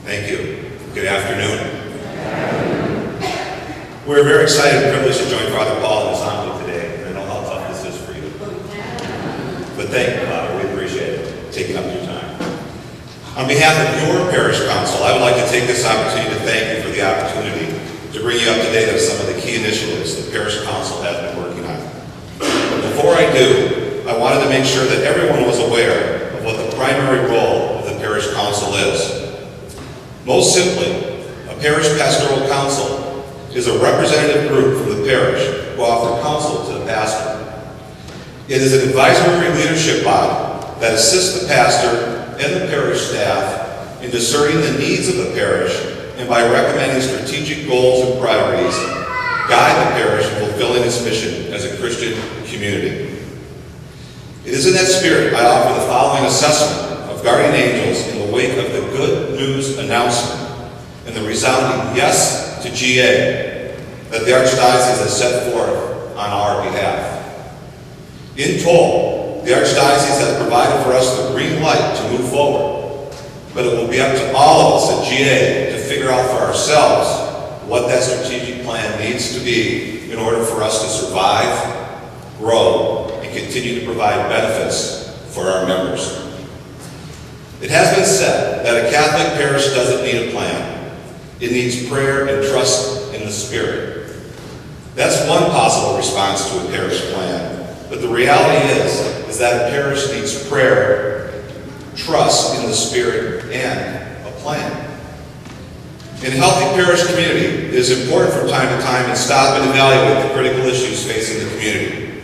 Thank you. Good afternoon. We're very excited and privileged to join Father Paul in his homily today. I know how tough this is for you. But thank you, Father. We appreciate it, taking up your time. On behalf of your parish council, I would like to take this opportunity to thank you for the opportunity to bring you up to date on some of the key initiatives the parish council has been working on. But before I do, I wanted to make sure that everyone was aware of what the primary role of the parish council is. Most simply, a parish pastoral council is a representative group from the parish who offer counsel to the pastor. It is an advisory leadership body that assists the pastor and the parish staff in discerning the needs of the parish and by recommending strategic goals and priorities, guide the parish in fulfilling its mission as a Christian community. It is in that spirit I offer the following assessment of guardian angels in the wake of the good news announcement and the resounding yes to GA that the Archdiocese has set forth on our behalf. In total, the Archdiocese has provided for us the green light to move forward, but it will be up to all of us at GA to figure out for ourselves what that strategic plan needs to be in order for us to survive, grow, and continue to provide benefits for our members. It has been said that a Catholic parish doesn't need a plan. It needs prayer and trust in the Spirit. That's one possible response to a parish plan, but the reality is that a parish needs prayer, trust in the Spirit, and a plan. In a healthy parish community, it is important from time to time to stop and evaluate the critical issues facing the community.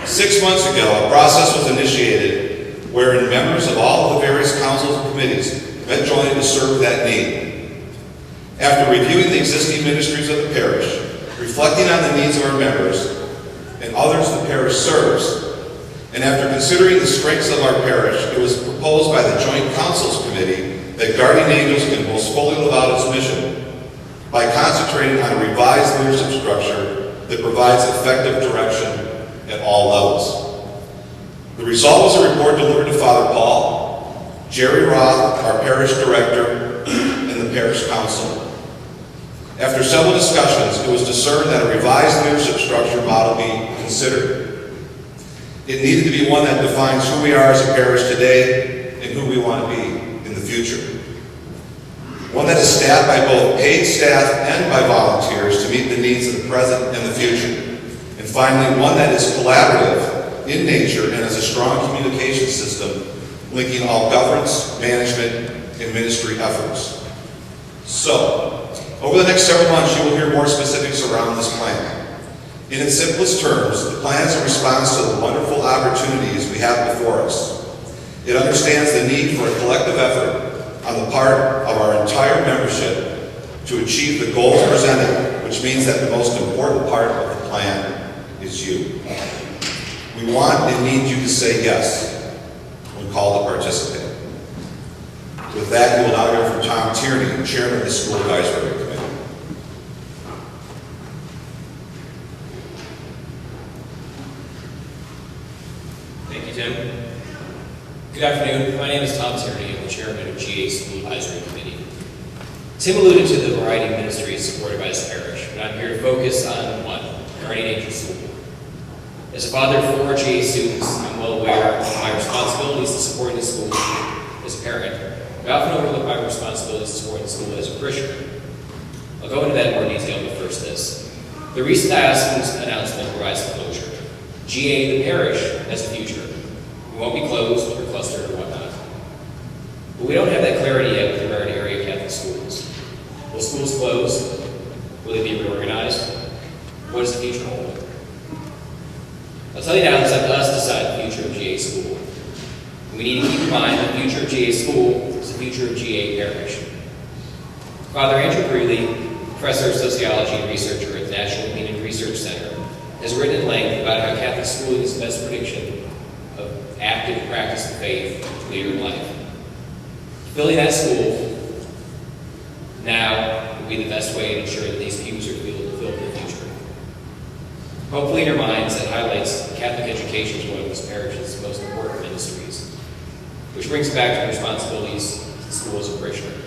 6 months ago, a process was initiated wherein members of all of the various councils and committees met jointly to serve that need. After reviewing the existing ministries of the parish, reflecting on the needs of our members and others the parish serves, and after considering the strengths of our parish, it was proposed by the Joint Councils Committee that Guardian Angels can most fully live out its mission by concentrating on a revised leadership structure that provides effective direction at all levels. The result was a report delivered to Father Paul, Jerry Roth, our parish director, and the parish council. After several discussions, it was discerned that a revised leadership structure model be considered. It needed to be one that defines who we are as a parish today and who we want to be in the future. One that is staffed by both paid staff and by volunteers to meet the needs of the present and the future. And finally, one that is collaborative in nature and has a strong communication system linking all governance, management, and ministry efforts. So, over the next several months, you will hear more specifics around this plan. In its simplest terms, the plan is a response to the wonderful opportunities we have before us. It understands the need for a collective effort on the part of our entire membership to achieve the goals presented, which means that the most important part of the plan is you. We want and need you to say yes when called to participate. With that, you will now hear from Tom Tierney, Chairman of the School Advisory Committee. Thank you, Tim. Good afternoon. My name is Tom Tierney. I'm the Chairman of GA School Advisory Committee. Tim alluded to the variety of ministries supported by his parish, but I'm here to focus on one, Guardian Angel School. As a father of 4 GA students, I'm well aware of my responsibilities to support the school as a parent. I often overlook my responsibilities to support the school as a parishioner. I'll go into that in more detail, but first this. The recent diocese announcement provides closure. GA, the parish, has a future. We won't be closed or clustered or whatnot. But we don't have that clarity yet with regard to area Catholic schools. Will schools close? Will they be reorganized? What does the future hold? I'll tell you now, it's up to us to decide the future of GA school. And we need to keep in mind that the future of GA school is the future of GA parish. Father Andrew Greeley, professor of sociology and researcher at the National Meaning Research Center, has written at length about how Catholic schooling is the best prediction of active practice of faith later in life. Filling that school now would be the best way to ensure that these pews are filled in the future. Hopefully in your minds that highlights Catholic education is one of this parish's most important ministries, which brings back to the responsibilities of the school as a parishioner.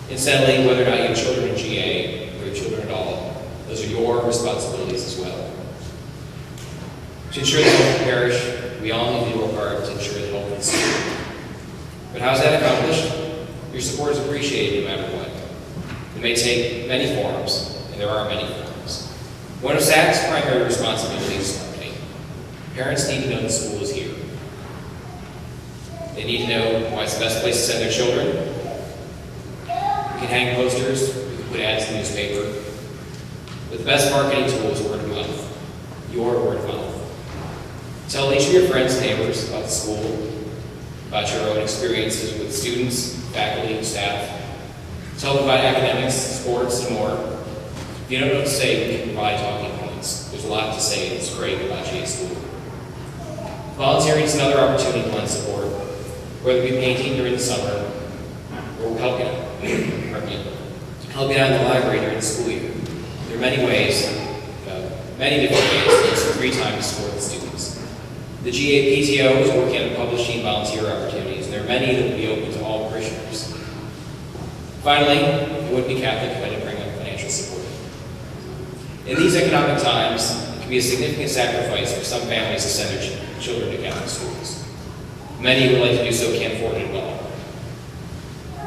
Incidentally, whether or not you have children in GA or your children at all, those are your responsibilities as well. To ensure the health of the parish, we all need to do our part to ensure the health of the school. But how is that accomplished? Your support is appreciated no matter what. It may take many forms, and there are many forms. One of SAC's primary responsibilities is marketing. Parents need to know the school is here. They need to know why it's the best place to send their children. We can hang posters, we can put ads in the newspaper. But the best marketing tool is word of mouth. Your word of mouth. Tell each of your friends and neighbors about the school, about your own experiences with students, faculty, and staff. Tell them about academics, sports, and more. If you don't know what to say, we can provide talking points. There's a lot to say that's great about GA School. Volunteering is another opportunity to lend support, whether it be painting during the summer or helping out in the library during the school year. There are many ways, many different ways to use free time to support the students. The GA PTO is working on publishing volunteer opportunities, and there are many that will be open to all parishioners. Finally, I wouldn't be Catholic if I didn't bring up financial support. In these economic times, it can be a significant sacrifice for some families to send their children to Catholic schools. Many who would like to do so can't afford it at all.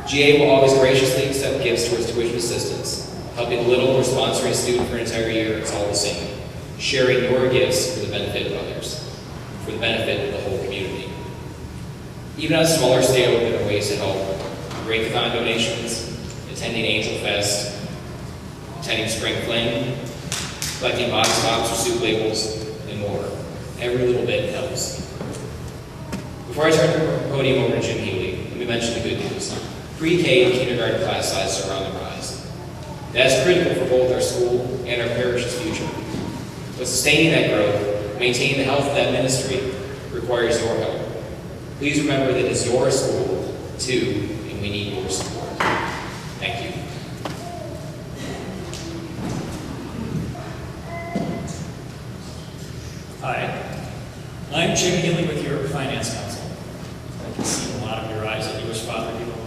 GA will always graciously accept gifts towards tuition assistance. Helping a little or sponsoring a student for an entire year, it's all the same. Sharing your gifts for the benefit of others, for the benefit of the whole community. Even on a smaller scale, there are ways to help. Breakathon donations, attending Angel Fest, attending Spring Fling, collecting box tops or soup labels, and more. Every little bit helps. Before I turn the podium over to Jim Healy, let me mention the good news. Pre-K and kindergarten class sizes are on the rise. That's critical for both our school and our parish's future. But sustaining that growth, maintaining the health of that ministry, requires your help. Please remember that it's your school, too, and we need your support. Thank you. Hi, I'm Jim Healy with your Finance Council. I can see in a lot of your eyes that you wish Father people are.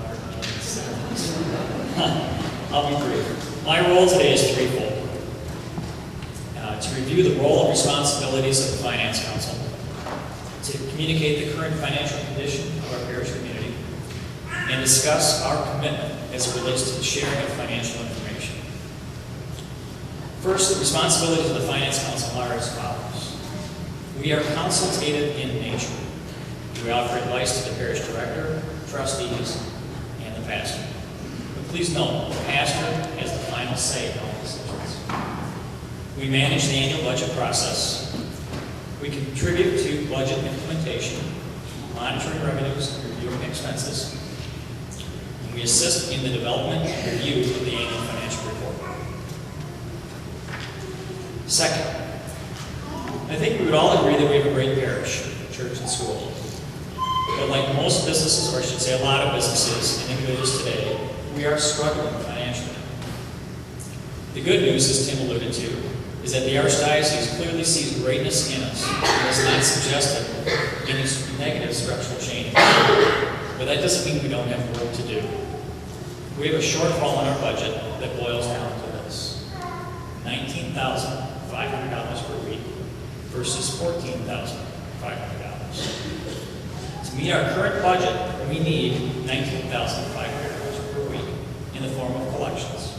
I'll be brief. My role today is threefold. To review the role and responsibilities of the Finance Council, to communicate the current financial condition of our parish community, and discuss our commitment as it relates to the sharing of financial information. First, the responsibilities of the Finance Council are as follows. We are consultative in nature. We offer advice to the parish director, trustees, and the pastor. But please note, the pastor has the final say in all decisions. We manage the annual budget process. We contribute to budget implementation, monitoring revenues, and reviewing expenses. And we assist in the development and review of the annual financial report. Second, I think we would all agree that we have a great parish, church, and school. But like most businesses, or I should say a lot of businesses and individuals today, we are struggling financially. The good news, as Tim alluded to, is that the Archdiocese clearly sees greatness in us and has not suggested any negative structural change. But that doesn't mean we don't have work to do. We have a shortfall in our budget that boils down to this: $19,500 per week versus $14,500. To meet our current budget, we need $19,500 per week in the form of collections,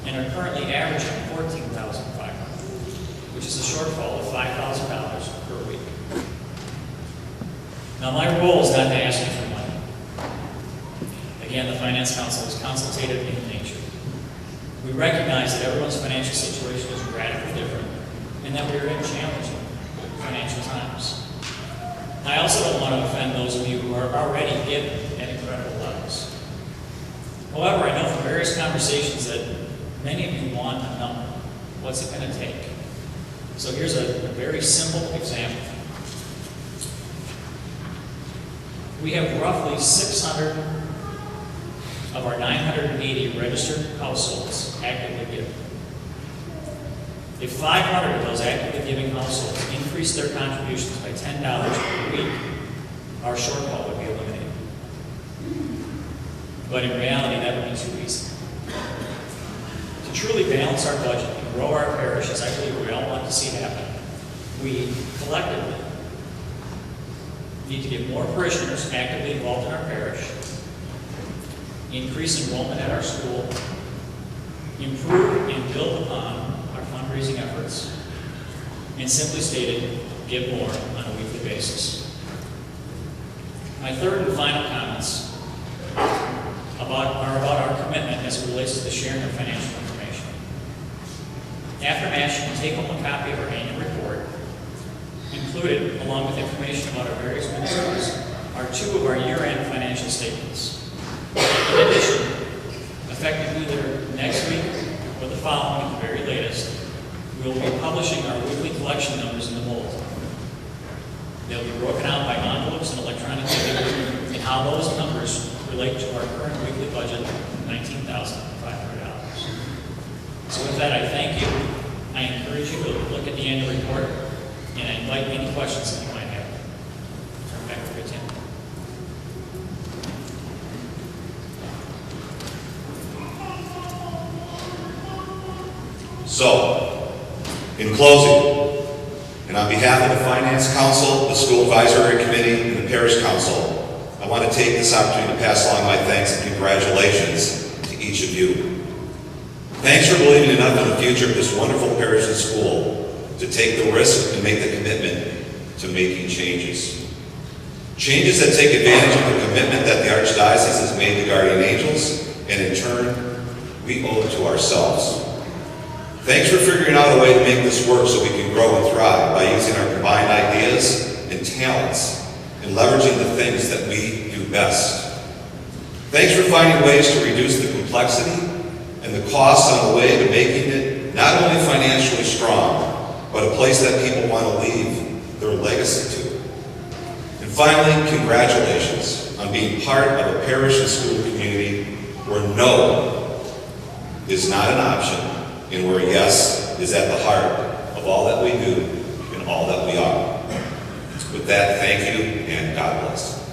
and are currently averaging $14,500, which is a shortfall of $5,000 per week. Now, my role is not to ask you for money. Again, the Finance Council is consultative in nature. We recognize that everyone's financial situation is radically different, and that we are in challenging financial times. I also don't want to offend those of you who are already giving at incredible levels. However, I know from various conversations that many of you want a number. What's it going to take? So here's a very simple example. We have roughly 600 of our 980 registered households actively giving. If 500 of those actively giving households increase their contributions by $10 per week, our shortfall would be eliminated. But in reality, that would be too easy. truly balance our budget and grow our parish, as I believe we all want to see happen, we collectively need to get more parishioners actively involved in our parish, increase enrollment at our school, improve and build upon our fundraising efforts, and simply stated, give more on a weekly basis. My third and final comments are about our commitment as it relates to the sharing of financial information. After Mass, you can take home a copy of our annual report. Included, along with information about our various ministries, are 2 of our year-end financial statements. In addition, effective either next week or the following, at the very latest, we will be publishing our weekly collection numbers in the bulletin. They'll be broken out by envelopes and electronic data, and how those numbers relate to our current weekly budget of $19,500. So with that, I thank you. I encourage you to look at the annual report, and I invite any questions that you might have. Turn back over to Tim. So, in closing, and on behalf of the Finance Council, the School Advisory Committee, and the Parish Council, I want to take this opportunity to pass along my thanks and congratulations to each of you. Thanks for believing enough in the future of this wonderful parish and school to take the risk and make the commitment to making changes. Changes that take advantage of the commitment that the Archdiocese has made to Guardian Angels, and in turn, we owe it to ourselves. Thanks for figuring out a way to make this work so we can grow and thrive by using our combined ideas and talents and leveraging the things that we do best. Thanks for finding ways to reduce the complexity and the costs on the way to making it not only financially strong, but a place that people want to leave their legacy to. And finally, congratulations on being part of a parish and school community where no is not an option, and where yes is at the heart of all that we do and all that we are. With that, thank you and God bless.